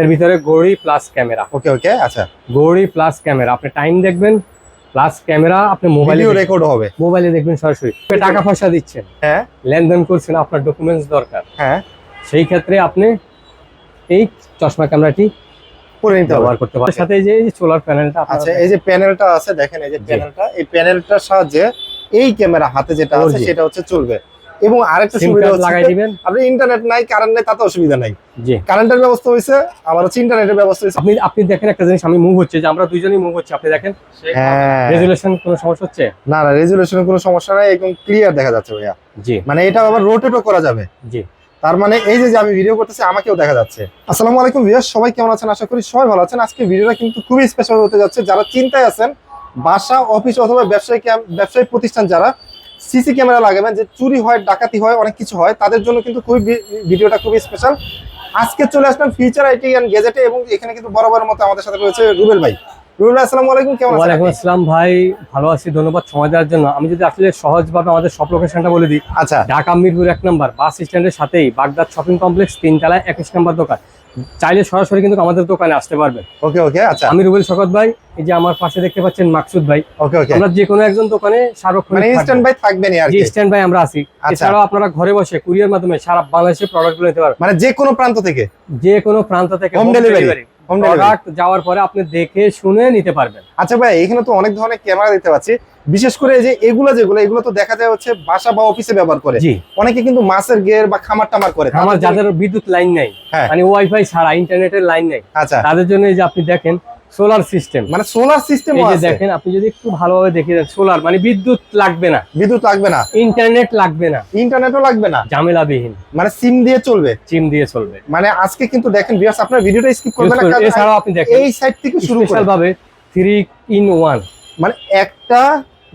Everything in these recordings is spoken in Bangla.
এর ভিতরে ঘড়ি প্লাস ক্যামেরা। ওকে ওকে, আচ্ছা ঘড়ি প্লাস ক্যামেরা, আপনি টাইম দেখবেন প্লাস ক্যামেরা, আপনি মোবাইলে রেকর্ড হবে, মোবাইলে দেখবেন সরাসরি। টাকা পয়সা দিচ্ছেন, হ্যাঁ লেনদেন করছেন, আপনার ডকুমেন্টস দরকার, হ্যাঁ, সেই ক্ষেত্রে আপনি এই চশমা ক্যামেরাটি করে নিতে ব্যবহার করতে পারেন। সাথে এই যে সোলার প্যানেলটা, আচ্ছা এই যে প্যানেলটা আছে দেখেন, এই যে প্যানেলটা, এই প্যানেলটার সাহায্যে এই ক্যামেরা হাতে যেটা আছে সেটা হচ্ছে চলবে। এবং আরেকটা সুবিধা হচ্ছে লাগাই দিবেন, আপনি ইন্টারনেট নাই, কারেন্ট নাই, তাতে অসুবিধা নাই। জি, কারেন্টের ব্যবস্থা হয়েছে, আবার হচ্ছে ইন্টারনেটের ব্যবস্থা হয়েছে। আপনি দেখেন একটা জিনিস, আমি মুভ হচ্ছে যে আমরা দুইজনই মুভ হচ্ছে, আপনি দেখেন হ্যাঁ, রেজুলেশন কোনো সমস্যা হচ্ছে না না, রেজুলেশনের কোনো সমস্যা নাই, একদম ক্লিয়ার দেখা যাচ্ছে ভাইয়া। জি, মানে এটা আবার রোটেটও করা যাবে। জি, তার মানে এই যে আমি ভিডিও করতেছি আমাকেও দেখা যাচ্ছে। আসসালামু আলাইকুম ভিউয়ার্স, সবাই কেমন আছেন? আশা করি সবাই ভালো আছেন। আজকে ভিডিওটা কিন্তু খুবই স্পেশাল হতে যাচ্ছে। যারা চিন্তায় আছেন বাসা, অফিস অথবা ব্যবসায়িক প্রতিষ্ঠান যারা সিসি ক্যামেরা লাগাবেন, যে চুরি হয়, ডাকাতি হয়, অনেক কিছু হয়, তাদের জন্য কিন্তু ভিডিওটা খুবই স্পেশাল। আজকে চলে আসলাম ফিউচার আইটি এন্ড গ্যাজেটে, এবং এখানে কিন্তু বরাবরের মতো আমাদের সাথে রয়েছে রুবেল ভাই। রুবেল ভাই আসসালামু আলাইকুম, কেমন আছেন? ওয়ালাইকুম আসসালাম ভাই, ভালো আছি, ধন্যবাদ সময় দেওয়ার জন্য। আমি যদি আসলে সহজভাবে আমাদের সব লোকেশনটা বলে দিই। আচ্ছা, ঢাকা মিরপুর 1 নম্বর বাস স্ট্যান্ডের সাথেই বাগদাদ শপিং কমপ্লেক্স, 3 তলায় 21 নম্বর দোকান। চাইলে সরাসরি কিন্তু আমাদের দোকানে আসতে পারবেন। ওকে ওকে, আচ্ছা আমি রুবেল শকত ভাই, এই যে আমার পাশে দেখতে পাচ্ছেন মাকসুদ ভাই। ওকে ওকে, আমরা যে কোনো একজন দোকানে সার্বক্ষণিক মানে স্ট্যান্ড বাই থাকবেনই আর কি। স্ট্যান্ড বাই আমরা আছি। এছাড়াও আপনারা ঘরে বসে কুরিয়ার মাধ্যমে সারা বাংলাদেশে প্রোডাক্টগুলো নিতে পারবেন, মানে যে কোনো প্রান্ত থেকে, যে কোনো প্রান্ত থেকে হোম ডেলিভারি। প্রোডাক্ট যাওয়ার পরে আপনি দেখে শুনে নিতে পারবেন। আচ্ছা ভাই, এখানে তো অনেক ধরনের ক্যামেরা দেখতে পাচ্ছি, বিশেষ করে এই যে এগুলো তো দেখা যায় হচ্ছে বাসা বা অফিসে ব্যবহার করে। জি, অনেকে কিন্তু মাছের গের বা খামার টামার করে, আমার যাদের বিদ্যুৎ লাইন নাই, মানে ওয়াইফাই ছাড়া ইন্টারনেটের লাইন নাই, আচ্ছা তাদের জন্য এই যে আপনি দেখেন সোলার সিস্টেম, মানে সোলার সিস্টেম এই যে দেখেন, আপনি যদি একটু ভালোভাবে দেখে দেন, সোলার মানে বিদ্যুৎ লাগবে না, ইন্টারনেট লাগবে না, ইন্টারনেটও লাগবে না, ঝামেলাবিহীন, মানে সিম দিয়ে চলবে, সিম দিয়ে চলবে। মানে আজকে কিন্তু দেখেন ভিউয়ার্স, আপনার ভিডিওটা স্কিপ করবেন না, কারণ এছাড়াও আপনি দেখেন এই সাইড থেকে শুরু স্পেশাল ভাবে 3 in 1, মানে একটা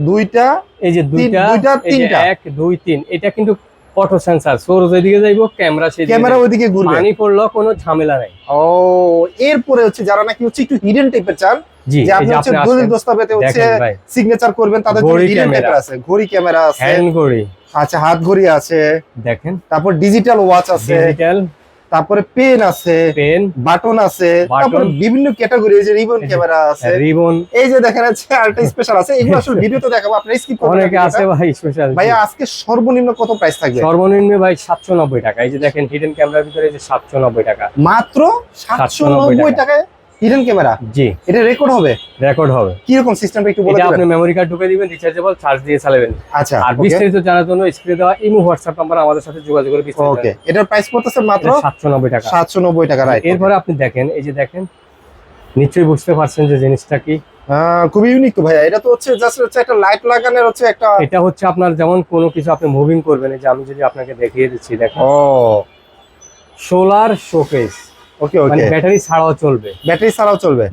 দুইটা, এই যে দুইটা তিনটা, 1 2 3, এটা কিন্তু অটো সেন্সর, সোর্স ওইদিকে যাইবো, ক্যামেরা ওইদিকে ঘুরবে, পানি পড়লো কোনো ঝামেলা নাই। ও এরপরে হচ্ছে যারা নাকি হচ্ছে একটু হিডেন টাইপের চান, জি, যে আপনি হচ্ছে দলিল দস্তাবেজে হচ্ছে সিগনেচার করবেন, তাদের জন্য হিডেন টাইপের আছে, ঘড়ি ক্যামেরা আছে, হ্যান্ড ঘড়ি, আচ্ছা হাত ঘড়ি আছে দেখেন, তারপর ডিজিটাল ওয়াচ আছে, তারপরে পেন আছে, বাটন আছে, তারপর বিভিন্ন ক্যাটাগরি, এই যে রিবন ক্যামেরা আছে, রিবন, এই যে দেখেন আছে আলট্রা স্পেশাল আছে। এগুলো আসলে ভিডিওতে দেখাবো, আপনারা স্কিপ করবেন। অনেকে আছে ভাই স্পেশাল। ভাই আজকে সর্বনিম্ন কত প্রাইস থাকবে? সর্বনিম্ন ভাই 790 টাকা। এই যে দেখেন হিডেন ক্যামেরার ভিতরে যে 790 টাকা, মাত্র 790 টাকায় হিডেন ক্যামেরা। জি, এটা রেকর্ড হবে, কি রকম সিস্টেমটা একটু বলে দিবেন? আপনি মেমরি কার্ড ঢুকিয়ে দিবেন, রিচার্জেবল, চার্জ দিয়ে চালাবেন। আচ্ছা, আর বিস্তারিত জানার জন্য স্ক্রিনে দেওয়া ইমো হোয়াটসঅ্যাপ নাম্বার আমাদের সাথে যোগাযোগ করে বিস্তারিত। ওকে, এটার প্রাইস পড়তেছে মাত্র 790 টাকা। 790 টাকা, রাইট। এরপরে আপনি দেখেন, এই যে দেখেন, নিশ্চয়ই বুঝতে পারছেন যে জিনিসটা কি। খুবই ইউনিক তো ভাইয়া। এটা তো হচ্ছে জাস্ট হচ্ছে একটা লাইট লাগানোর হচ্ছে একটা, এটা হচ্ছে আপনার যেমন কোনো কিছু আপনি মুভিং করবেন, এই যে আমি যদি আপনাকে দেখিয়ে দিচ্ছি, দেখেন, ও সোলার শোকেস। ওকে ওকে, মানে ব্যাটারি ছাড়াও চলবে,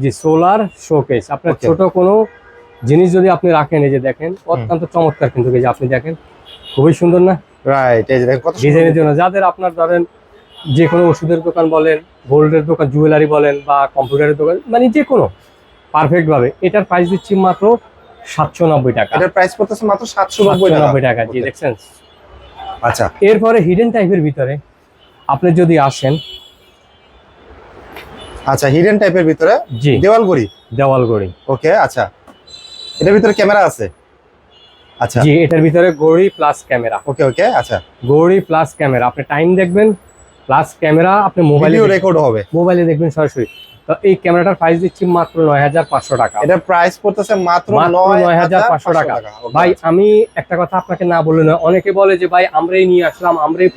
জি, সোলার শোকেস। আপনার ছোট কোনো জিনিস যদি আপনি রাখেন, এই যে দেখেন, অত্যন্ত চমৎকার কিন্তু, এই যে আপনি দেখেন, খুবই সুন্দর না? রাইট, এই যে দেখেন কত ডিজাইনের জন্য যাদের আপনার ধরেন যে কোনো ওষুধের দোকান বলেন, গোল্ডের দোকান, জুয়েলারি বলেন, বা কম্পিউটারের দোকান, মানে যে কোনো পারফেক্ট ভাবে। এটার প্রাইস দিচ্ছি মাত্র 790 টাকা। এটার প্রাইস পড়তেছে মাত্র 790 টাকা, জি, দেখছেন। আচ্ছা, এরপরে হিডেন টাইপের ভিতরে আপনি যদি আসেন, আচ্ছা হিডেন টাইপের ভিতরে, জি, দেওয়াল ঘড়ি। ওকে, আচ্ছা এটার ভিতরে ক্যামেরা আছে, আচ্ছা জি, এটার ভিতরে ঘড়ি প্লাস ক্যামেরা। ওকে ওকে, আচ্ছা ঘড়ি প্লাস ক্যামেরা, আপনি টাইম দেখবেন প্লাস ক্যামেরা, আপনি মোবাইলে রেকর্ড হবে, মোবাইলে দেখবেন সরাসরি। তো এই ক্যামেরাটার প্রাইস দিচ্ছি মাত্র 9500 টাকা। এটার প্রাইস পড়তেছে মাত্র 9500 টাকা। ভাই আমি একটা কথা আপনাকে না বলে না, অনেকে বলে যে ভাই আমরাই নিয়ে আসলাম, আমরাই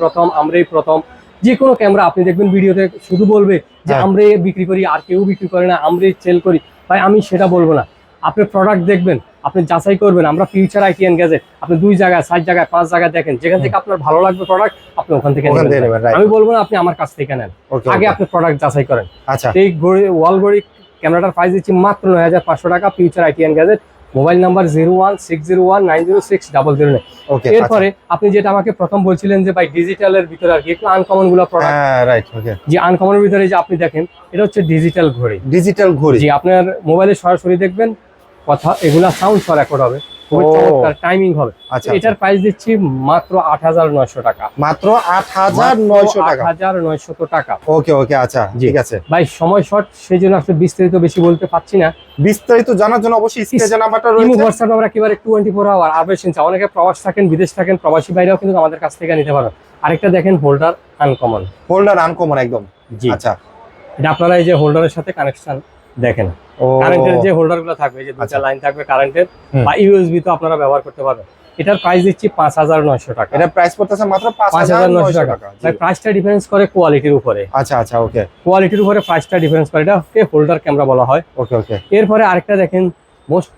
প্রথম। যে কোনো ক্যামেরা আপনি দেখবেন ভিডিওতে শুধু বলবে যে আমরাই বিক্রি করি, আর কেউ বিক্রি করে না, আমরাই সেল করি। ভাই আমি সেটা বলবো না, আপনি প্রোডাক্ট দেখবেন, আপনি যাচাই করবেন। আমরা ফিউচার আইটি এন্ড গ্যাজেট, আপনি 2 জায়গায় 4 জায়গায় 5 জায়গায় দেখেন, যেখান থেকে আপনার ভালো লাগবে প্রোডাক্ট, আপনি ওখান থেকে নেবেন। আমি বলবো না আপনি আমার কাছ থেকে নেন, আগে আপনি প্রোডাক্ট যাচাই করেন। আচ্ছা, এই ওয়াল ঘড়ি ক্যামেরাটার প্রাইস দিচ্ছি মাত্র 9500 টাকা। Future IT and gadget, mobile number 01601906009। Okay, এরপরে আপনি যেটা আমাকে প্রথম বলছিলেন যে ভাই ডিজিটালের ভিতরে আর কি একটু আনকমন গুলো প্রোডাক্ট, রাইট, ওকে, যে আনকমনের ভিতরে যে আপনি দেখেন, এটা হচ্ছে ডিজিটাল ঘড়ি। জি, আপনার মোবাইলে সরাসরি দেখবেন, কথা এগুলা সাউন্ড রেকর্ড হবে, খুবই ও। চমৎকার টাইমিং হবে। আচ্ছা এটার প্রাইস দিচ্ছি মাত্র 8,900 টাকা। মাত্র 8,900 টাকা। 8,900 টাকা। ওকে ওকে, আচ্ছা জি। ঠিক আছে। ভাই সময় শর্ট, সেই জন্য আসলে বিস্তারিত বেশি বলতে পারছি না। বিস্তারিত জানার জন্য অবশ্যই স্ক্রিনে যে নাম্বারটা ইমো রয়েছে। হোয়াটসঅ্যাপ আমরা একেবারে 24 আওয়ার আবেশন চা। অনেকে প্রবাস থাকেন, বিদেশ থাকেন, প্রবাসী বাইরেও কিন্তু আমাদের কাছ থেকে নিতে পারেন। আরেকটা দেখেন হোল্ডার আনকমন। হোল্ডার আনকমন একদম। জি, আচ্ছা এটা আপনারা এই যে হোল্ডারের সাথে কানেকশন দেখেন, ও কারেন্টের যে হোল্ডার গুলো থাকবে, যে দুটা আচ্ছা। লাইন থাকবে কারেন্টের হুম। বা ইউএসবি তো আপনারা ব্যবহার করতে পারবেন। এটার প্রাইস দিচ্ছি 5,900 টাকা। এটা প্রাইস পড়তেছে মাত্র 5,900 5,900 টাকা। টাকা। ভাই প্রাইসটা ডিফারেন্স করে কোয়ালিটির উপরে। আচ্ছা আচ্ছা, ওকে কোয়ালিটির উপরে প্রাইসটা ডিফারেন্স করে, এটাকে হোল্ডার ক্যামেরা বলা হয়। ওকে ওকে। এরপরে আরেকটা দেখেন মোস্ট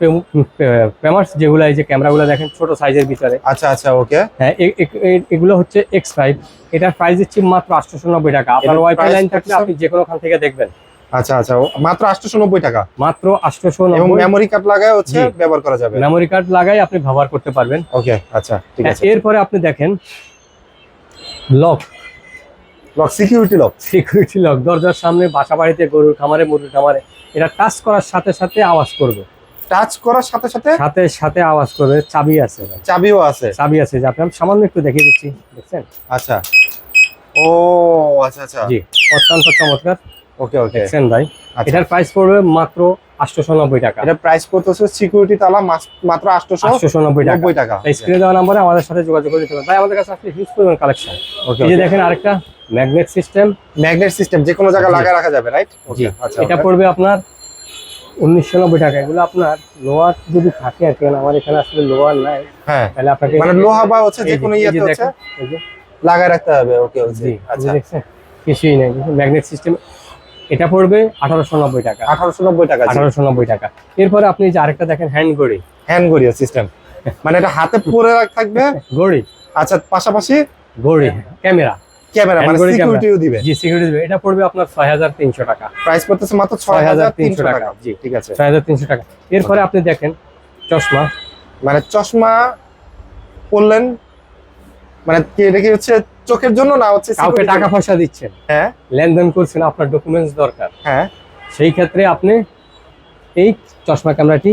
ফেমাস যেগুলো, এই যে ক্যামেরাগুলো দেখেন ছোট সাইজের ভিতরে। আচ্ছা আচ্ছা, ওকে। হ্যাঁ, এগুলো হচ্ছে X5। এটার প্রাইস দিচ্ছি মাত্র 890 টাকা। আপনার এটার ওয়াইফাই price লাইন থাকলে কত? আপনি যে কোনো খান থেকে দেখবেন। আচ্ছা আচ্ছা, মাত্র 890 টাকা। মাত্র এবং 890। মেমরি কার্ড লাগায় হচ্ছে জি। ব্যবহার করা যাবে। মেমোরি কার্ড লাগাই আপনি ব্যবহার করতে পারবেন। ওকে আচ্ছা ঠিক আছে। এরপরে আপনি দেখেন lock, lock, security lock. Security lock. দরজার সামনে, বাসা বাড়িতে, গরুর খামারে, মুরগির খামারে এটা টাচ করার সাথে সাথে আওয়াজ করবে। টাচ করার সাথে সাথে সাথে সাথে আওয়াজ করবে। চাবি আছে ভাই, চাবিও আছে। চাবি আছে, যে আপনি আমি সামান্য একটু দেখিয়ে দিচ্ছি, দেখছেন? আচ্ছা, ও আচ্ছা আচ্ছা, জি, অত্যন্ত চমৎকার। ওকে ওকে। দেখছেন ভাই? আচ্ছা। এটার প্রাইস পড়বে মাত্র 890 টাকা। এটা প্রাইস করতেছে সিকিউরিটি তালা মাত্র 890 টাকা। স্ক্রিনে দেওয়া নাম্বারে আমাদের সাথে যোগাযোগ করে নিতে পারেন। ভাই আমাদের কাছে আসলে হিউজ পরিমাণ কালেকশন। ওকে, এই যে দেখেন আরেকটা ম্যাগনেট সিস্টেম। ম্যাগনেট সিস্টেম যে কোনো জায়গায় জি। লাগায় রাখা যাবে, রাইট? জি, আচ্ছা, এটা পড়বে আপনার 1990 টাকা। এগুলো আপনার লোয়ার যদি থাকে আর কি, আমার এখানে আসলে লোয়ার নাই, হ্যাঁ তাহলে আপনাকে মানে লোহা বা হচ্ছে এই যে যে- কোনো এই যে ইয়েতে হচ্ছে দেখেন, এই যে লাগায় রাখতে হবে। ওকে ওকে, জি, আচ্ছা। দেখছেন কিছুই নাই, ম্যাগনেট সিস্টেম। এটা পড়বে 1890 টাকা। 890 টাকা। 1890 টাকা। এরপরে আপনি যে আরেকটা দেখেন হ্যান্ড ঘড়ি। হ্যান্ড গড়িয়া সিস্টেম, মানে এটা হাতে পরে থাকবে। ঘড়ি, আচ্ছা, পাশাপাশি ঘড়ি, ক্যামেরা, ক্যামেরা, মানে Hand ঘড়ি, সিকিউরিটিও দিবে। জি সিকিউরিটি দিবে। এটা পড়বে আপনার 6,300 টাকা। প্রাইস পড়তেছে মাত্র 6,300 6,300 টাকা। টাকা। জি ঠিক আছে। 6,300 টাকা। এরপরে আপনি দেখেন চশমা। মানে চশমা পরলেন, মানে কি এটা কি হচ্ছে চোখের জন্য না হচ্ছে কাউকে security? টাকা পয়সা দিচ্ছেন, হ্যাঁ লেনদেন করছেন, আপনার ডকুমেন্টস দরকার, হ্যাঁ, সেই ক্ষেত্রে আপনি এই চশমা ক্যামেরাটি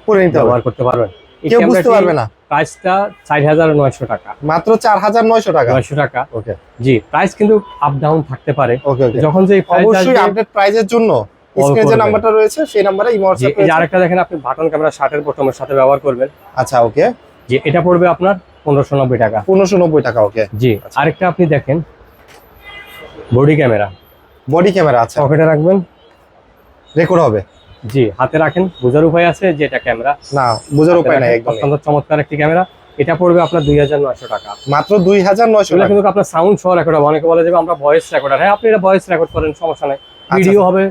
পরে নিতে হবে, ব্যবহার করতে পারবেন। এই কেউ বুঝতে ক্যামেরাটি পারবে না। প্রাইসটা 4,900 টাকা। মাত্র 4,900 টাকা। 900 টাকা। ওকে জি, প্রাইস কিন্তু আপ ডাউন থাকতে পারে। ওকে ওকে। যখন যে প্রাইস অবশ্যই আসবে, আপডেট প্রাইজের জন্য স্ক্রিনে যে করবেন। নাম্বারটা রয়েছে সেই নাম্বারে ইমো জি, হোয়াটসঅ্যাপ এই যে রয়েছে। আরেকটা দেখেন আপনি বাটন ক্যামেরা শার্টের বটমের সাথে ব্যবহার করবেন। আচ্ছা ওকে, জি, এটা পড়বে আপনার 1,590 টাকা। 1,590 টাকা। ওকে, জি, আরেকটা আপনি দেখেন বডি ক্যামেরা। Body camera. আচ্ছা, পকেটে রাখবেন, রেকর্ড হবে? জি, হাতে রাখেন, বোঝার উপায় আছে যে এটা ক্যামেরা। না, বোঝার হাতে উপায় নাই রাখেন, একদম। অত্যন্ত চমৎকার একটি ক্যামেরা। এটা পড়বে আপনার 2,900 টাকা। মাত্র 2,900 এগুলো টাকা। কিন্তু আপনার সাউন্ড সহ রেকর্ড হবে। অনেকে বলে যে আমরা ভয়েস রেকর্ডার। হ্যাঁ, আপনি এটা ভয়েস রেকর্ড করেন, সমস্যা নাই। ভিডিও হবে,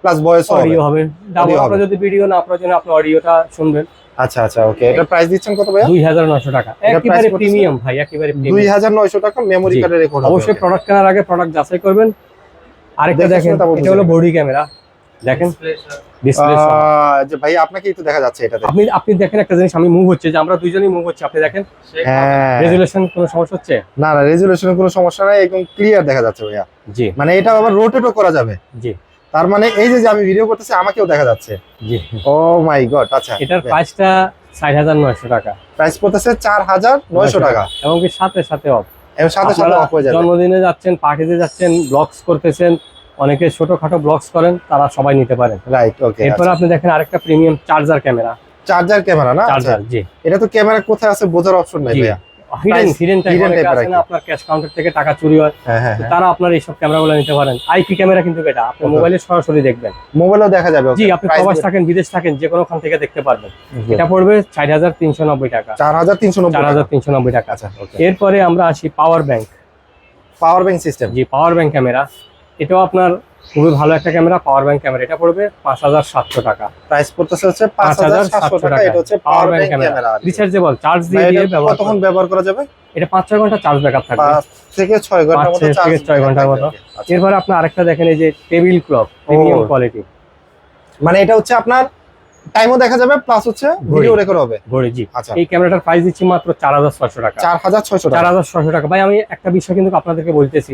প্লাস ভয়েস হবে। অডিও হবে। Audio হবে। আপনার যদি ভিডিও না প্রয়োজন, আপনি অডিওটা শুনবেন। আচ্ছা আচ্ছা, ওকে। এটার প্রাইস দিচ্ছেন কত ভাইয়া? 2,900 টাকা। এটা একেবারে price করতেছে? প্রিমিয়াম ভাই, একেবারে প্রিমিয়াম। 2,900 টাকা মেমরি জি। কার্ডে রেকর্ড হবে। অবশ্যই প্রোডাক্ট কেনার আগে প্রোডাক্ট যাচাই করবেন। আরেকটা দেখে দেখেন, শুনে তারপর এটা হলো বুঝবেন। Body camera. দেখেন ডিসপ্লে। যে ভাই আপনাকে একটু দেখা যাচ্ছে এটাতে। আপনি দেখেন একটা জিনিস, আমি মুভ হচ্ছে, যে আমরা দুইজনই মুভ হচ্ছে, আপনি দেখেন হ্যাঁ, রেজুলেশন কোনো সমস্যা হচ্ছে? না না, রেজুলেশনের কোনো সমস্যা নাই, একদম ক্লিয়ার দেখা যাচ্ছে ভাইয়া। জি মানে এটা আবার রোটেটও করা যাবে। জি তার মানে এই যে যে আমি ভিডিও করতেছি আমাকেও দেখা যাচ্ছে। জি। ও মাই গড। আচ্ছা, এটার প্রাইসটা 4,900 টাকা। প্রাইস পড়তেছে 4,900 টাকা। এবং কি সাথে সাথে অফ। এর সাথে সাথে অফ হয়ে যাবে। জন্মদিনে যাচ্ছেন, পার্টিতে যাচ্ছেন, ব্লগস করতেছেন, অনেকে ছোটখাটো ব্লগস করেন, তারা সবাই নিতে পারেন। রাইট, ওকে। এরপর আপনি দেখেন আরেকটা premium charger camera. Charger camera না? আচ্ছা, চার্জার, জি। এটা তো ক্যামেরা কোথায় আছে বোঝার অপশন নাই জি। ভাইয়া। হিডেন টাইপ hidden অনেকে type এর আছে আর না, কি। আপনার ক্যাশ কাউন্টার থেকে টাকা চুরি হয়, হ্যাঁ হ্যাঁ হ্যাঁ। তারা আপনার এইসব ক্যামেরাগুলো নিতে পারেন। আইপি ক্যামেরা কিন্তু এটা আপনি Okay. মোবাইলে সরাসরি দেখবেন। মোবাইলেও দেখা যাবে। জি, আপনি প্রবাস থাকেন, বিদেশ থাকেন, যে কোনো খান থেকে দেখতে পারবেন। এটা পড়বে 4,390 টাকা। 4,390 টাকা। 4,390 টাকা। আচ্ছা, ওকে। এরপরে আমরা আসি power bank. Power bank system. জি, পাওয়ার ব্যাংক ক্যামেরা। এটাও আপনার খুবই ভালো একটা ক্যামেরা, পাওয়ার ব্যাংক ক্যামেরা। এটা পড়বে 5,700 টাকা। প্রাইস পড়তেছে হচ্ছে 5,700 টাকা। এটা হচ্ছে পাওয়ার ব্যাংক ক্যামেরা। রিচার্জেবল, চার্জ দিয়ে দিয়ে ব্যবহার কতক্ষণ করবেন। ব্যবহার করা যাবে? এটা 5-6 ঘন্টা চার্জ ব্যাকআপ থাকবে। 5 থেকে 6 ঘন্টার 5 মতো থেকে চার্জ। 6 ঘন্টার মতো। আচ্ছা। এরপরে আপনি আরেকটা দেখেন, এই যে টেবিল ক্লক, প্রিমিয়াম কোয়ালিটি মানে এটা হচ্ছে আপনার টাইমও দেখা যাবে প্লাস হচ্ছে ভিডিও রেকর্ড হবে। ঘড়ি। জি, আচ্ছা, এই ক্যামেরাটার প্রাইস দিচ্ছি মাত্র 4,600 টাকা। 4,600 টাকা। 4,600 টাকা। ভাই আমি একটা বিষয় কিন্তু আপনাদেরকে বলতেছি,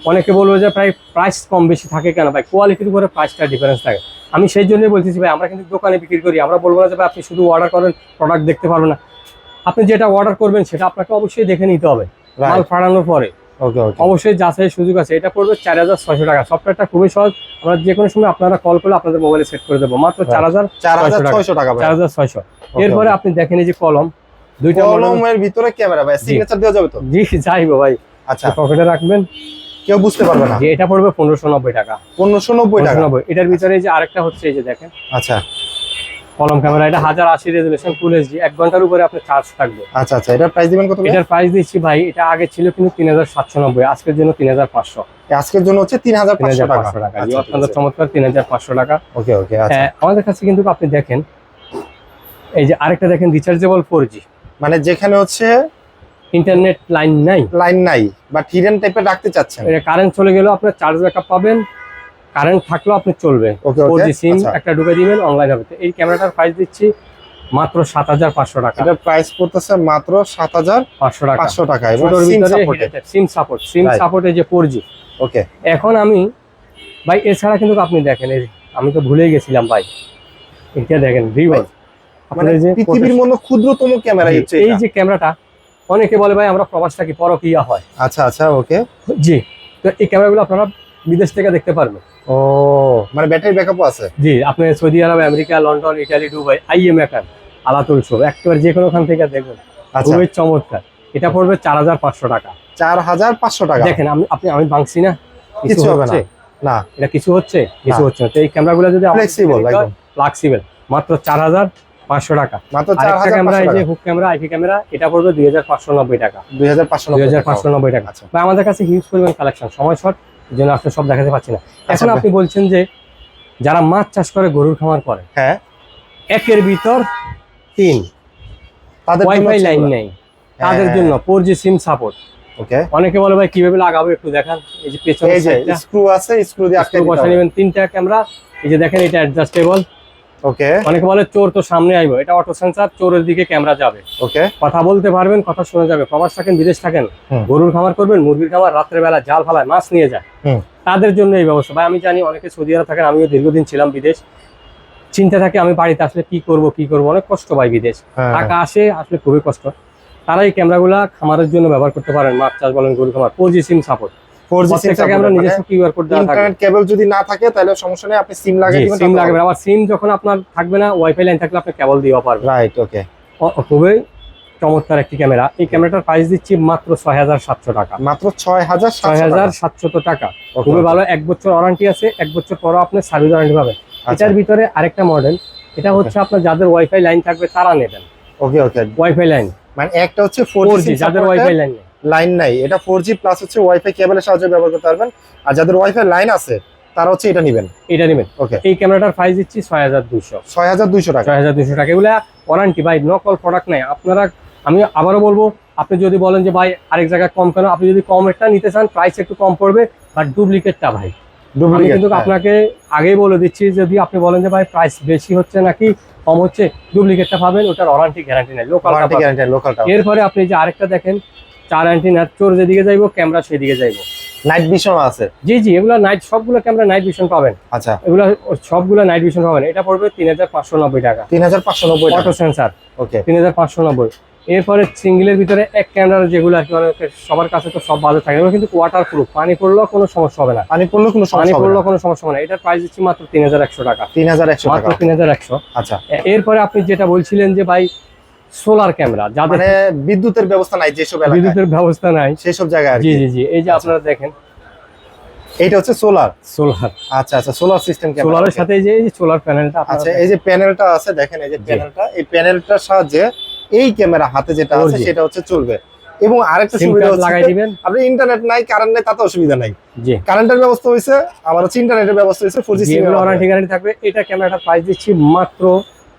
অনেকে বলবো যে প্রাইস কম বেশি থাকে কেন? ভাই কোয়ালিটির উপরে প্রাইসটা ডিফারেন্স থাকে। আমি সেই জন্যই বলতেছি ভাই আমরা কিন্তু দোকানে বিক্রি করি, আমরা বলবো না যে ভাই আপনি শুধু অর্ডার করেন প্রোডাক্ট দেখতে পারবেন না। আপনি যেটা অর্ডার করবেন সেটা আপনাকে অবশ্যই দেখে নিতে হবে মাল ফাটানোর পরে। ওকে ওকে, অবশ্যই যাচাইয়ের সুযোগ আছে। এটা পড়বে 4600 টাকা। সফটওয়্যারটা খুবই সহজ, আমরা যে কোনো সময় আপনারা কল করলে আপনাদের মোবাইলে সেট করে দেবো মাত্র 4600 টাকা ভাই। 4600। এরপরে আপনি দেখেন এই যে কলম, দুইটা কলমের ভিতরে ক্যামেরা ভাই, সিগনেচার দেওয়া যাবে তো? জি যাইবো ভাই, আচ্ছা, পকেটে রাখবেন, কেউ বুঝতে পারবে না। যে এটা পড়বে 1590 টাকা। 1590 টাকা। 1590। এটার ভিতরে এই যে আরেকটা হচ্ছে এই যে দেখেন আচ্ছা কলম ক্যামেরা, এটা 1080 রেজুলেশন ফুল এইচডি, 1 ঘন্টার উপরে আপনার চার্জ থাকবে। আচ্ছা আচ্ছা, এটার প্রাইস দিবেন কত? এটার প্রাইস দিচ্ছি ভাই, এটা আগে ছিল কিন্তু 3790, আজকের জন্য 3500। আজকের জন্য হচ্ছে 3500 টাকা। 3500 টাকা, জি আচ্ছা, অত্যন্ত চমৎকার 3500 টাকা। ওকে ওকে, আচ্ছা। আমাদের কাছে কিন্তু আপনি দেখেন এই যে আরেকটা দেখেন রিচার্জেবল 4G, মানে যেখানে হচ্ছে ইন্টারনেট লাইন নাই, লাইন নাই বা হিডেন টাইপের রাখতে চাচ্ছেন, এটা কারেন্ট চলে গেলেও আপনার চার্জ ব্যাকআপ পাবেন, কারেন্ট থাকলেও আপনি চলবে। ওকে ওকে, 4G সিম আচ্ছা। একটা ঢুকে দিবেন, অনলাইন হবে। তো এই ক্যামেরাটার প্রাইস দিচ্ছি মাত্র 7500 টাকা। এটার প্রাইস পড়তেছে মাত্র 7500 টাকা। 500 টাকা এবং ছোটর সিম ভিতরে সাপোর্টেড। সিম সাপোর্ট, সিম Right. সাপোর্টে যে 4G। ওকে, এখন আমি ভাই এছাড়া কিন্তু আপনি দেখেন এই আমি তো ভুলেই গেছিলাম ভাই, এটা দেখেন ভিভো, মানে পৃথিবীর মধ্যে ক্ষুদ্রতম ক্যামেরা হচ্ছে এই যে ক্যামেরাটা, অনেকে বলে ভাই আমরা প্রবাস থাকি পরকীয়া হয়। আচ্ছা আচ্ছা, ওকে। জি, তো এই ক্যামেরাগুলো আপনারা বিদেশ থেকে দেখতে পারবেন। ও, মানে ব্যাটারি ব্যাকআপও আছে? জি, আপনি সৌদি আরব, আমেরিকা, লন্ডন, ইটালি, দুবাই, আইএমএকার, আলাতুল সব একেবারে যে কোনোখান থেকে দেখবেন। আচ্ছা, খুবই চমৎকার। এটা পড়বে 4500 টাকা। 4500 টাকা। দেখেন আমি ভাঙছি না, কিছু হবে না। না, এটা কিছু হচ্ছে, কিছু না। হচ্ছে না। তো এই ক্যামেরাগুলো যদি Flexible, একদম। ফ্লেক্সিবল, মাত্র 4500 টাকা। মাত্র আরেকটা ক্যামেরা 4500 এই যে টাকা। হুক ক্যামেরা, আইপি ক্যামেরা, এটা পড়বে 2590 টাকা। 2590 টাকা। আচ্ছা। বা আমাদের কাছে হিউজ পরিমাণ কালেকশন, সময় শর্ট, এই জন্য আপনি সব দেখাতে পাচ্ছি না। এখন আচ্ছা, আপনি বলছেন যে যারা মাছ চাষ করে, গরুর খামার করে, হ্যাঁ, একের ভিতর 3 তাদের জন্য ওয়াইফাই হচ্ছে লাইন এগুলো। নেই, তাদের হ্যাঁ। জন্য 4G সিম সাপোর্ট। ওকে, অনেকে বলে ভাই কিভাবে লাগাবো একটু দেখান। এই যে পেছনে এই যে স্ক্রু আছে, স্ক্রু দিয়ে আটকে দিতে বসা হবে। নেবেন, 3টা ক্যামেরা। এই যে দেখেন এটা অ্যাডজাস্টেবল। ওকে অনেকে বলে চোর তো সামনে আইবো, এটা অটো সেন্সার, চোরের দিকে ক্যামেরা যাবে, ওকে, কথা বলতে পারবেন, কথা শোনা যাবে। প্রবাস থাকেন, বিদেশ থাকেন, হুম। গরুর খামার করবেন, মুরগির খামার, রাত্রে বেলা জাল ফালায় মাছ নিয়ে যায়, হুম। তাদের জন্য এই ব্যবস্থা। ভাই আমি জানি অনেকে সৌদি আরব থাকেন, আমিও দীর্ঘদিন ছিলাম বিদেশ, চিন্তা থাকে আমি বাড়িতে আসলে কি করব, অনেক কষ্ট পাই বিদেশ, হ্যাঁ। টাকা আসে আসলে খুবই কষ্ট। তারা এই ক্যামেরাগুলা খামারের জন্য ব্যবহার করতে পারেন, মাছ চাষ বলেন, গরুর খামার। 4G সিম সাপোর্ট, 4G সিম প্রত্যেকটা ক্যামেরা নিজস্ব কিউআর কোড দেওয়া থাকবে। ইন্টারনেট কেবল যদি না থাকে তাহলে সমস্যা নেই, আপনি সিম লাগিয়ে দিবেন। সিম লাগবে, আবার সিম যখন আপনার থাকবে না, ওয়াইফাই লাইন থাকলে আপনি কেবল দিয়েও পারবেন। রাইট, ওকে। খুবই চমৎকার একটি ক্যামেরা। এই ক্যামেরাটার প্রাইস দিচ্ছি মাত্র 6700 টাকা। মাত্র 6700 টাকা। খুবই ভালো, 1 বছর ওয়ারেন্টি আছে, 1 বছর পরও আপনি সার্ভিস ওয়ারেন্টি পাবেন। এটার ভিতরে আরেকটা মডেল, এটা হচ্ছে আপনার যাদের ওয়াইফাই লাইন থাকবে তারা নেবেন। ওকে ওকে, ওয়াইফাই লাইন মানে একটা হচ্ছে 4G যাদের ওয়াইফাই লাইন নেই, লাইন নাই, এটা 4G প্লাস হচ্ছে ওয়াইফাই কেবলের সাহায্যে ব্যবহার করতে পারবেন। আর যাদের ওয়াইফাই লাইন আছে তারা হচ্ছে এটা নেবেন। এটা নেবেন। ওকে, এই ক্যামেরাটার প্রাইস দিচ্ছি 6200 6200 টাকা। 6200 টাকা। এগুলা ওয়ারেন্টি ভাই, নকল প্রোডাক্ট নাই। আপনারা, আমি আবারও বলবো, আপনি যদি বলেন যে ভাই আরেক জায়গায় কম কেন, আপনি যদি কম রেটটা নিতে চান প্রাইস একটু কম পড়বে, বাট ডুপ্লিকেটটা ভাই আমি ডুপ্লিকেট কিন্তু আপনাকে আগেই বলে দিচ্ছি, যদি আপনি বলেন যে ভাই প্রাইস বেশি হচ্ছে নাকি কম হচ্ছে, ডুপ্লিকেটটা পাবেন, ওটার ওয়ারেন্টি গ্যারান্টি নাই, ওয়ারেন্টি গ্যারান্টি লোকালটা। এরপরে আপনি যে আরেকটা দেখেন, 4 অ্যান্টিনার, চোর যেদিকে যাইবো ক্যামেরা সেদিকে যাইবো। নাইট ভিশন আছে? জি জি, এগুলো নাইট, সবগুলো ক্যামেরা নাইট ভিশন পাবেন। আচ্ছা, এগুলো সবগুলো নাইট ভিশন পাবেন। এটা পড়বে 3590 টাকা। 3590 টাকা। অটো সেন্সার, ওকে, 3590। এরপরে সিঙ্গেলের ভিতরে এক ক্যামেরা, যেগুলো আর কি সবার কাছে তো সব বাজে থাকে, এগুলো কিন্তু ওয়াটার প্রুফ, পানি পড়লেও কোনো সমস্যা হবে না, পানি পড়লে কোনো পানি সমস্যা হবে পড়লেও না। কোনো সমস্যা হবে না। এটার প্রাইস দিচ্ছি মাত্র 3100 টাকা। 3100 মাত্র টাকা। 3100। আচ্ছা, এরপরে আপনি যেটা বলছিলেন যে ভাই সোলার ক্যামেরা, যাদের মানে বিদ্যুতের ব্যবস্থা নাই যেসব এলাকায়, বিদ্যুতের ব্যবস্থা নাই, সেই সব জায়গায় আর জি কি। জি জি, এই যে আপনারা দেখেন এইটা হচ্ছে সোলার। সোলার, আচ্ছা আচ্ছা, সোলার সিস্টেম ক্যামেরা। সোলারের সাথে এই যে সোলার প্যানেলটা আচ্ছা, এই যে প্যানেলটা আছে দেখেন, এই যে প্যানেলটা, এই প্যানেলটার সাহায্যে এই ক্যামেরা হাতে যেটা আছে 4G সেটা হচ্ছে চলবে। এবং আরেকটা সিম সুবিধা কার্ড লাগাই হচ্ছে দিবেন। আপনি ইন্টারনেট নাই, কারেন্ট নাই, তাতে অসুবিধা নাই। জি, কারেন্টের ব্যবস্থা হয়েছে, আবার হচ্ছে ইন্টারনেটের ব্যবস্থা হয়েছে, 4G সিম যেগুলো ওয়ারেন্টি গ্যারান্টি থাকবে। এটা ক্যামেরাটার প্রাইস দিচ্ছি মাত্র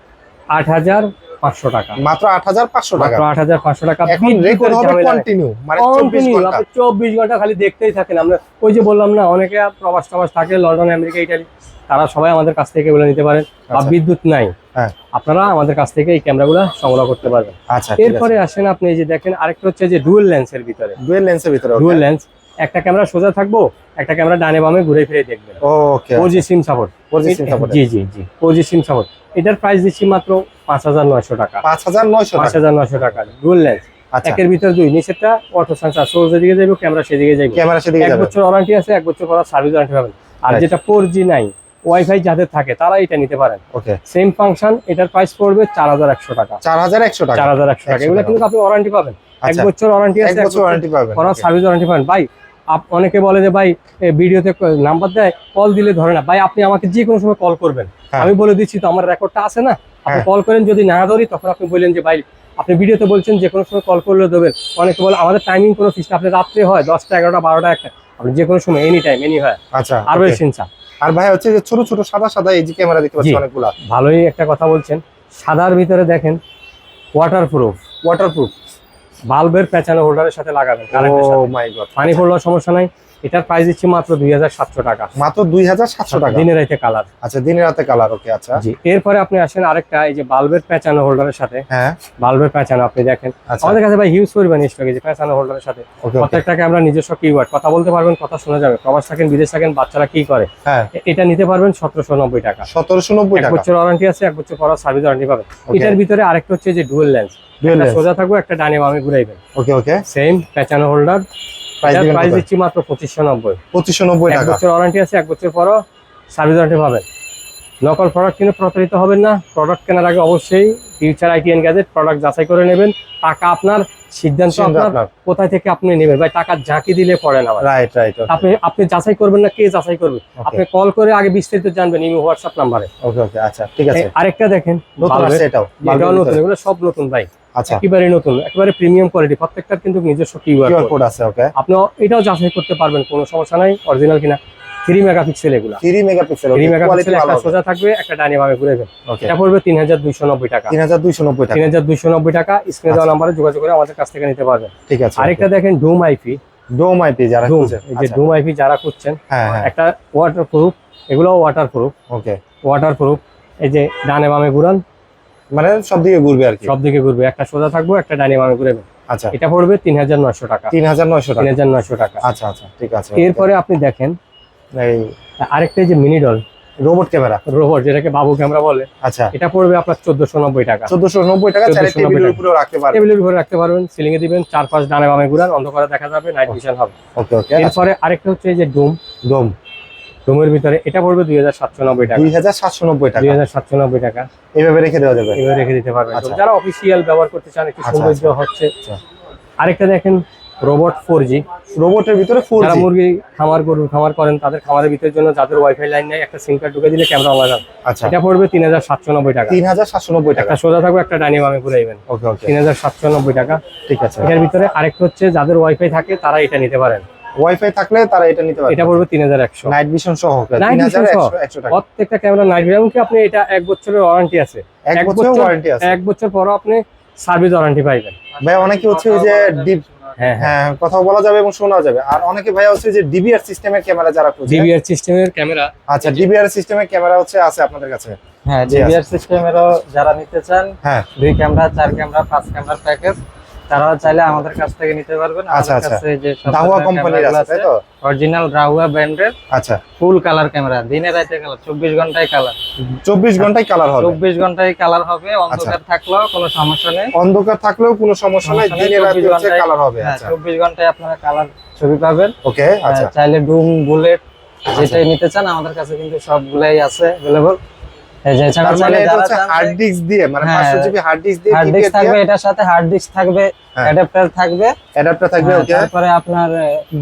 8500 টাকা। মাত্র 8500 টাকা। মাত্র 8500 টাকা। এখন রেকর্ড হবে কন্টিনিউ, মানে 24 ঘন্টা। 24 ঘন্টা খালি দেখতেই থাকেন। আমরা ওই যে বললাম না, অনেকে প্রবাস টবাস থাকে, লন্ডন, আমেরিকা, ইটালি, তারা সবাই আমাদের কাছ থেকে এগুলো নিতে পারেন। বা আচ্ছা। বিদ্যুৎ নাই, হ্যাঁ, আপনারা আমাদের কাছ থেকে এই ক্যামেরাগুলো সংগ্রহ করতে পারবেন। আচ্ছা, ঠিক আছে। এরপরে আসেন আপনি এই যে দেখেন, আরেকটা হচ্ছে যে ডুয়েল লেন্সের ভিতরে। ডুয়েল লেন্সের ভিতরে। ডুয়েল লেন্স, একটা ক্যামেরা সোজা থাকবো, একটা ক্যামেরা ডানে বামে ঘুরে ফিরে দেখবেন। Okay 4G SIM support. 4G SIM support. জি জি জি 4G সিম সাপোর্ট। এটার প্রাইস দিচ্ছি মাত্র 5900 টাকা। 5900 টাকা। 5900 টাকা ডুয়াল লেন্স। আচ্ছা একের ভিতর দুই, নিচেরটা অটো সেন্সর, সোর্স যেদিকে যাবে ক্যামেরা সেদিকে যাবে। ক্যামেরা সেদিকে এক যাবে। বছর ওয়ারেন্টি আছে, 1 বছর পর সার্ভিস ওয়ারেন্টি পাবেন। আর Right. যেটা 4G নাই ওয়াইফাই যাদের থাকে তারা এটা নিতে পারেন। ওকে সেম ফাংশন, এটার প্রাইস পড়বে 4100 টাকা। 4100 টাকা। 4100 টাকা। এগুলো কিন্তু আপনি ওয়ারেন্টি পাবেন। 1 আচ্ছা। বছর ওয়ারেন্টি আছে, 1 বছর ওয়ারেন্টি পাবেন। পর সার্ভিস ওয়ারেন্টি পাবেন। ভাই অনেকে বলে যে ভাই ভিডিওতে নাম্বার দেয়, কল দিলে ধরে না। ভাই আপনি আমাকে যে কোনো সময় কল করবেন, হ্যাঁ। আমি বলে দিচ্ছি তো, আমার রেকর্ডটা আছে না। আপনি হ্যাঁ। কল করেন, যদি না ধরি তখন আপনি বললেন যে ভাই আপনি ভিডিওতে বলছেন যে কোনো সময় কল করলে দেবেন। অনেকে বলে আমাদের টাইমিং কোনো ফিক্সড, আপনি রাত্রে হয় 10টা 11টা 12টা 1টা, আপনি যে কোনো সময় এনি টাইম এনি হয়। আচ্ছা আর okay. সিনসা আর ভাই হচ্ছে যে ছোট ছোট সাদা সাদা এই যে ক্যামেরা দেখতে পাচ্ছি জি। অনেকগুলা। ভালোই একটা কথা বলছেন। সাদার ভিতরে দেখেন ওয়াটারপ্রুফ, ওয়াটারপ্রুফ, বাল্বের পেঁচানো হোল্ডারের সাথে লাগাবেন কারেন্টের ও সাথে। মাই গড। পানি পড়লেও সমস্যা নাই। এটার প্রাইস দিচ্ছি মাত্র 2700 টাকা। মাত্র 2700 টাকা। দিনে রাইতে কালার। আচ্ছা দিনে রাতে কালার। ওকে আচ্ছা জি। এরপরে আপনি আসেন আরেকটা, এই যে বাল্বের পেঁচানো হোল্ডারের সাথে। হ্যাঁ বাল্বের পেঁচানো আপনি দেখেন আচ্ছা আমাদের কাছে ভাই হিউজ পরিমাণ স্টক, এই যে পেঁচানো হোল্ডারের সাথে। ওকে ওকে প্রত্যেকটাকে আমরা নিজস্ব কিওয়ার্ড কথা বলতে পারবেন, কথা শোনা যাবে। প্রবাস থাকেন, বিদেশ থাকেন, বাচ্চারা কি করে, হ্যাঁ এটা নিতে পারবেন 1790 টাকা। 1790 1 টাকা। বছর ওয়ারেন্টি আছে, 1 বছর পর সার্ভিস ওয়ারেন্টি পাবেন। Okay. এটার ভিতরে আরেকটা হচ্ছে যে ডুয়াল লেন্স, Dual একটা lens। সোজা থাকবে, একটা ডানে বামে ঘুরাইবেন। ওকে ওকে সেম পেঁচানো হোল্ডার। প্রাইস দিবেন প্রাইস কত? দিচ্ছি মাত্র 2590। 2590 1 টাকা। বছর ওয়ারেন্টি আছে, 1 বছর পরও সার্ভিস ওয়ারেন্টি পাবেন। নকল প্রোডাক্ট কিনে প্রতারিত হবেন না। প্রোডাক্ট কেনার আগে অবশ্যই future IT and gadget product যাচাই করে নেবেন। টাকা আপনার, সিদ্ধান্ত আপনার, কোথায় থেকে আপনি নেবেন। ভাই টাকা ঝাঁকি দিলে পড়ে না। রাইট রাইট আপনি যাচাই করবেন না, কে যাচাই করবে? আপনি কল করে আগে বিস্তারিত জানবেন ইমি হোয়াটসঅ্যাপ নাম্বারে। ওকে ওকে আচ্ছা ঠিক আছে। আরেকটা দেখেন নতুন বাল্বের, আছে এটাও। এটাও নতুন, এগুলো সব নতুন ভাই। আচ্ছা একেবারে নতুন, একেবারে প্রিমিয়াম কোয়ালিটি। প্রত্যেকটার কিন্তু নিজস্ব কিউআর কিউআর কোড আছে। ওকে আপনি এটাও যাচাই করতে পারবেন, কোনো সমস্যা নাই অরিজিনাল কিনা। 3 মেগাপিক্সেল এগুলা। 3 মেগাপিক্সেল। 3 ওকে কোয়ালিটি মেগাপিক্সেল, ভালো একটা হবে। সোজা থাকবে, একটা ডানে বামে ঘুরাবেন। ওকে এটা পড়বে 3290 টাকা। 3290 টাকা। 3290 টাকা। স্ক্রিনে দেওয়া আচ্ছা। নাম্বারে যোগাযোগ করে আমাদের কাছ থেকে নিতে পারবেন। ঠিক আছে। আরেকটা দেখেন ডুম আইপি। ডোম আইপি যারা ডুম, খুঁজে। এই যে আচ্ছা ডুম আইপি যারা খুঁজছেন, হ্যাঁ হ্যাঁ একটা ওয়াটারপ্রুফ, এগুলোও ওয়াটারপ্রুফ। ওকে ওয়াটারপ্রুফ, এই যে ডানে বামে ঘুরান, মানে সব দিকে ঘুরবে আর কি। সব দিকে ঘুরবে। একটা সোজা থাকবে, একটা ডানে বামে ঘুরাবেন। আচ্ছা এটা পড়বে 3900 টাকা। 3900 টাকা। 3900 টাকা। আচ্ছা আচ্ছা ঠিক আছে। এরপরে আপনি দেখেন এই আরেকটা, এই যে mini doll robot camera. Robot, যেটাকে বাবু ক্যামেরা বলে, আচ্ছা এটা পড়বে আপনার 1490 টাকা। 1490 টাকা। চাইলে 1490 টেবিলের টাকা। উপরেও রাখতে পারবেন। টেবিলের উপরে রাখতে পারবেন, সিলিং এ দিবেন, 4-5 ডানে বামে ঘুরান, অন্ধকারে দেখা যাবে, নাইট ভিশন হবে। ওকে ওকে এরপরে আরেকটা হচ্ছে এই যে ডুম, ডোম ডুমের ভিতরে এটা পড়বে 2790 টাকা। 2790 টাকা। 2790 টাকা। এইভাবে রেখে দেওয়া যাবে। এভাবে রেখে দিতে পারবেন। আচ্ছা। যারা অফিসিয়াল ব্যবহার করতে চান, একটু আচ্ছা, সৌন্দর্য হচ্ছে। আচ্ছা। আরেকটা দেখেন রোবট 4G, রোবটের ভিতরে 4G। যারা মুরগি খামার গরু খামার করেন, তাদের খামারের ভিতরের জন্য, যাদের ওয়াইফাই লাইন নেই, একটা সিম কার্ড ঢুকে দিলে ক্যামেরা অনলাইন। আচ্ছা এটা পড়বে 3790 টাকা। 3790 টাকা। একটা সোজা থাকবে, একটা ডাইনে বামে ঘুরাইবেন। ওকে ওকে 3790 টাকা। ঠিক আছে। এর ভিতরে আরেকটা হচ্ছে যাদের ওয়াইফাই থাকে তারা এটা নিতে পারেন। ওয়াইফাই থাকলে তারা এটা নিতে পারবে। এটা পড়বে 3100। নাইট ভিশন সহ Night vision সহ। 3100 টাকা। প্রত্যেকটা ক্যামেরা নাইট ভিশন, এমনকি আপনি এটা 1 বছরের ওয়ারেন্টি আছে। এক বছরের ওয়ারেন্টি আছে। 1 বছর পরও আপনি সার্ভিস ওয়ারেন্টি পাইবেন। ভাই অনেকে হচ্ছে ওই যে ডিপ, হ্যাঁ হ্যাঁ, হ্যাঁ কথা বলা যাবে এবং শোনা যাবে। আর অনেকে ভাই হচ্ছে যে ডিবিআর সিস্টেমের ক্যামেরা যারা খুঁজে। ডিবিআর সিস্টেমের ক্যামেরা। আচ্ছা ডিবিআর সিস্টেমের ক্যামেরা হচ্ছে আছে আপনাদের কাছে। হ্যাঁ জি, ডিবিআর সিস্টেমেরও যারা নিতে চান, হ্যাঁ 2 ক্যামেরা 4 ক্যামেরা 5 ক্যামেরার প্যাকেজ, তারা চাইলে আমাদের কাছ থেকে নিতে পারবেন। আচ্ছা, আমাদের আচ্ছা। কাছে যে দাহুয়া কোম্পানির আছে তাই তো? অরিজিনাল রাহুয়া ব্র্যান্ডের আচ্ছা ফুল কালার ক্যামেরা, দিনে রাতে কালার, 24 ঘন্টায় কালার। 24 ঘন্টায় কালার হবে। 24 ঘন্টায় কালার হবে, অন্ধকার থাকলেও কোনো সমস্যা নেই। অন্ধকার থাকলেও কোনো সমস্যা নাই, সমস্যা নেই, দিনে রাতে 24 হচ্ছে ঘন্টায় কালার হবে। হ্যাঁ আচ্ছা 24 ঘন্টায় আপনারা কালার ছবি পাবেন। ওকে আচ্ছা চাইলে ডুম বুলেট যেটাই নিতে চান আমাদের কাছে কিন্তু সবগুলাই আছে अवेलेबल। এই যে এছাড়া তার মানে চাইলে এটা যারা হচ্ছে চান হার্ড ডিস্ক দিয়ে, মানে হ্যাঁ, 500 জিবি হার্ড ডিস্ক দিয়ে হার্ড ডিস্ক DVR থাকবে, দিয়ে এটার সাথে হার্ড ডিস্ক থাকবে, হ্যাঁ। অ্যাডাপ্টার থাকবে, অ্যাডাপ্টার থাকবে। হ্যাঁ, ওকে তারপরে আপনার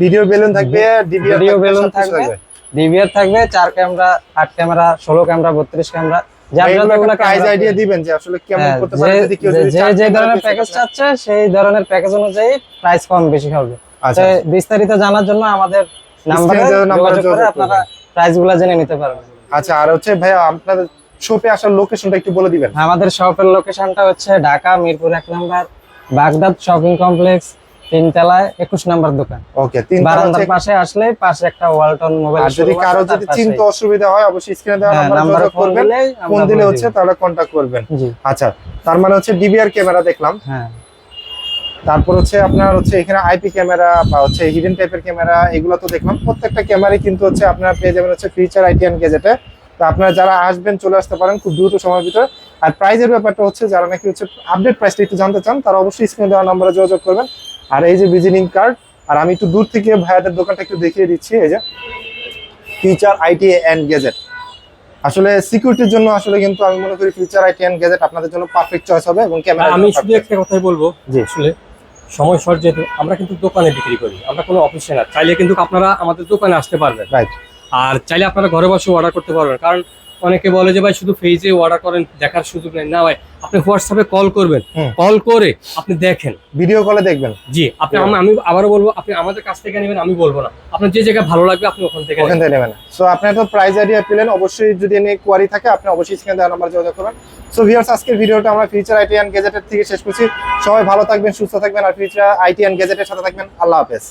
ভিডিও বেলুন থাকবে, ডিভিআর ভিডিও থাকবে, বেলুন সবকিছু থাকবে, থাকবে। ডিভিআর থাকবে, 4 ক্যামেরা 8 ক্যামেরা 16 ক্যামেরা 32 ক্যামেরা, যার এইগুলো জন্য একটা প্রাইস আইডিয়া দিবেন যে আসলে কেমন করতে পারে, যদি কেউ যদি যে চার যে ক্যামেরা ধরনের দিয়ে প্যাকেজ সেটা- চাচ্ছে সেই ধরনের প্যাকেজ অনুযায়ী প্রাইস কম বেশি হবে। আচ্ছা তো বিস্তারিত জানার জন্য আমাদের নাম্বারে দেওয়া নাম্বারে যোগাযোগ করে যোগাযোগ আপনারা প্রাইসগুলো জেনে নিতে পারবেন। আচ্ছা আর হচ্ছে ভাইয়া আপনাদের শপে আসার লোকেশনটা একটু বলে দিবেন। আমাদের শপের লোকেশনটা হচ্ছে ঢাকা মিরপুর 1 নম্বর বাগদাদ শপিং কমপ্লেক্স, 3 তলায় 21 নম্বর দোকান। ওকে 3 বারান্দার পাশে আসলে পাশে একটা ওয়ালটন মোবাইল আর যদি কারো যদি চিন্তা অসুবিধা হয় অবশ্যই স্ক্রিনে দেওয়া নাম্বারে নাম্বারে যোগাযোগ ফোন করবেন। দিলেই ফোন দিলে হচ্ছে তাহলে কন্টাক্ট করবেন। জি আচ্ছা তার মানে হচ্ছে ডিভিআর ক্যামেরা দেখলাম, হ্যাঁ তারপর হচ্ছে আপনার হচ্ছে এখানে আইপি ক্যামেরা বা হচ্ছে হিডেন টাইপের ক্যামেরা, এগুলো তো দেখলাম। প্রত্যেকটা ক্যামেরাই কিন্তু হচ্ছে আপনারা পেয়ে যাবেন হচ্ছে ফিউচার আইটি অ্যান্ড গ্যাজেটে। তো আপনারা যারা আসবেন চলে আসতে পারেন খুব দ্রুত সময়ের ভিতরে। আর প্রাইজের ব্যাপারটা হচ্ছে যারা নাকি হচ্ছে আপডেট প্রাইসটা একটু জানতে চান তারা অবশ্যই স্ক্রিনে দেওয়া নম্বরে যোগাযোগ করবেন। আর এই যে ভিজিটিং কার্ড, আর আমি একটু দূর থেকে ভাইয়াদের দোকানটা একটু দেখিয়ে দিচ্ছি। এই যে ফিউচার আইটি অ্যান্ড গ্যাজেট, আসলে সিকিউরিটির জন্য আসলে কিন্তু আমি মনে করি ফিউচার আইটি অ্যান্ড গ্যাজেট আপনাদের জন্য পারফেক্ট চয়েস হবে। এবং ক্যামেরা আমি শুধু একটা কথাই বলবো, জি। আসলে সময় শর্ট, যেহেতু আমরা কিন্তু দোকানে বিক্রি করি, আমরা কোনো অফিসে না। চাইলে কিন্তু আপনারা আমাদের দোকানে আসতে পারবেন, রাইট। আর চাইলে আপনারা ঘরে বসে অর্ডার করতে পারবেন। কারণ অনেকে বলে যে ভাই শুধু পেজে অর্ডার করেন, দেখার সুযোগ নেই। না ভাই, আপনি হোয়াটসঅ্যাপে কল করবেন, হুম। কল করে আপনি দেখেন, ভিডিও কলে দেখবেন। জি। আপনি আমি আবারও বলবো, আপনি আমাদের কাছ থেকে নেবেন, আমি বলবো না, আপনার যে জায়গায় ভালো লাগবে আপনি ওখান থেকে ওখান নেবেন। থেকে নেবেন। সো আপনার তো প্রাইস আইডিয়া পেলেন, অবশ্যই যদি এনে কোয়ারি থাকে আপনি অবশ্যই স্ক্রিনে দেওয়া নাম্বার যোগাযোগ করবেন। সো ভিউয়ার্স, আজকের ভিডিওটা আমরা ফিউচার আইটি অ্যান্ড গ্যাজেটের থেকে শেষ করছি। সবাই ভালো থাকবেন, সুস্থ থাকবেন, আর ফিউচার আইটি অ্যান্ড গ্যাজেটের সাথে থাকবেন। আল্লাহ হাফেজ।